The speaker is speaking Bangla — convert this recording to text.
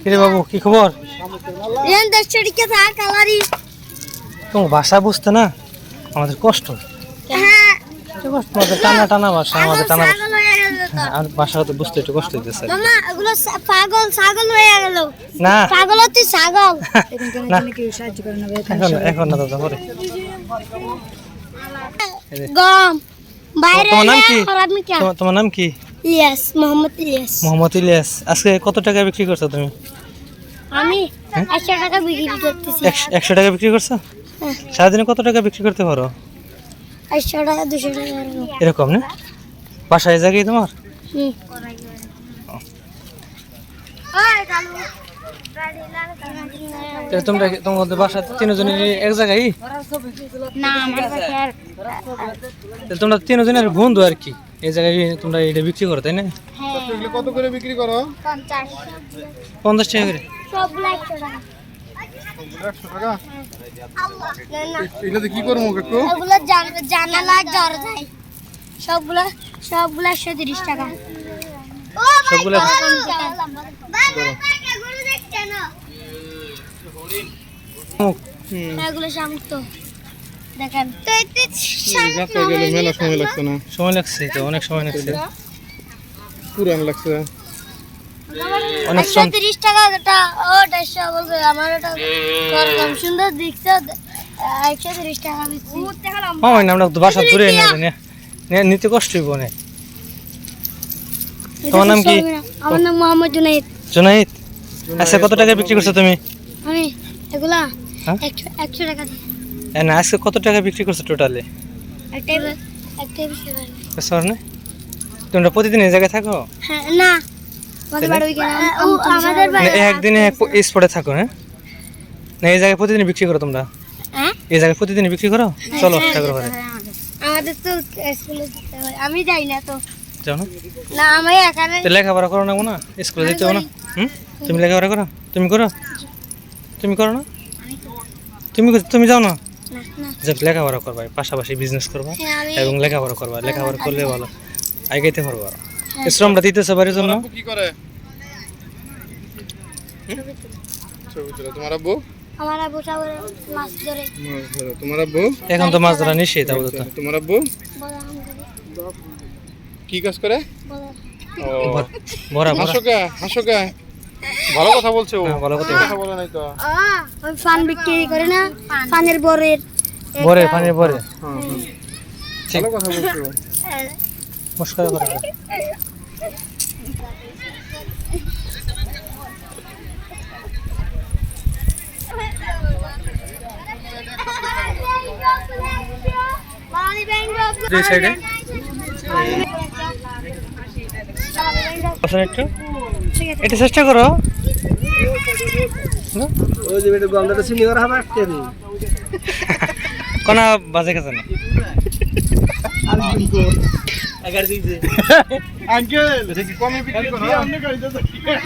কিরে বাবু কি খবর? তোমার ভাষা বুঝতে না আমাদের কষ্ট। তোমাদের টানা টানা ভাষা, আমাদের টানা আর ভাষা তো বুঝতে একটু কষ্ট হইতেছে। পাগল ছাগল হয়ে গেল না পাগল হচ্ছে ছাগল। এখন না দাদা পরে। গম বাইরে তোমার নাম কি? আপনি কি? তোমার নাম কি? ইলিয়াস, মোহাম্মদ ইলিয়াস। মোহাম্মদ ইলিয়াস। আজকে কত টাকা বিক্রি করছো তুমি? আমি 100 টাকা বিক্রি করতেছি। 100 টাকা বিক্রি করছো? সারাদিনে কত টাকা বিক্রি করতে পারো? 100 টাকা 200 টাকা এরকম না? বাসায় জায়গায় তোমার? তোমরা তোমাদের বাসা তিনজনের এক জায়গায়? না আমার কাছে আর তোমরা তিনজনের বন্ধু আর কি, এই জায়গায় তোমরা এটা বিক্রি করো তাই না? কত করে বিক্রি করো? 50 টাকা করে। সবগুলো 100 টাকা। 100 টাকা? এগুলো কি করবো কাকু? এগুলো জানালা দরজায় সবগুলো 130 টাকা। সবগুলো এগুলো শামুক তো দেখেন মেলা সময় লাগছে না? সময় লাগছে তো, অনেক সময় লাগছে, পুরান লাগছে। অনেক 130 টাকা এটা ও 150 বলবে আমার এটা কম সুন্দর দেখতে 130 টাকা বেশি হয় না, আমরা তো বাসা দূরে নিতে কষ্ট হইব না। তোমার নাম কি? আমার নাম মোহাম্মদ জুনাইদ। জুনাইদ। আচ্ছা কত টাকা বিক্রি করছো তুমি? আমি এগুলা হ্যাঁ? 100 টাকা দিই। না আজকে কত টাকা বিক্রি করছো টোটালি? একটাই 20 টাকা। সর না, তোমরা প্রতিদিন এই জায়গায় থাকো? হ্যাঁ না আমাদের বাড়ি ওইখানে আমাদের বাড়ি একদিনে এক স্পটে থাকো? হ্যাঁ না এই জায়গায় প্রতিদিন বিক্রি করো তোমরা? হ্যাঁ এই জায়গায় প্রতিদিন বিক্রি করো? চলো ঠাকুর ঘরে আমাদের তো স্কুলে যেতে হয়, আমি যাই না তো। যাও না? না আমি এখানে লেখাপড়া করো না না, স্কুলে যেতে হবে না? তুমি লেখাপড়া করো? তুমি করো? তুমি করো না? তুমি যাও না? যে লেখাপড়া করবা, পাশাপাশি বিজনেস করবা এবং লেখাপড়া করবা। লেখাপড়া করলে ভালো, আগাইতে পারবা। শ্রমটা দিতেছে বাড়ির জন্য। কি করে? ছবি তোলা। তোমার আব্বু? আমার আব্বু সাগরে মাছ ধরে। তোমার আব্বু? এখন তো মাছ ধরা নিষেধ আপাতত। তোমার আব্বু কি কাজ করে? ভরা হাসোকা ভালো কথা বলছে ও। ভালো কথা বলে নাই তো। ওই ফান বিক্রি করে না, ফানের বরের পানির পরে ভালো কথা বলছে ও। মুস্কার করে। এই সাইডে একটু এটা চেষ্টা করো। কোন বাজে গেছে না আঙ্কেল কমে বিক্রি করো?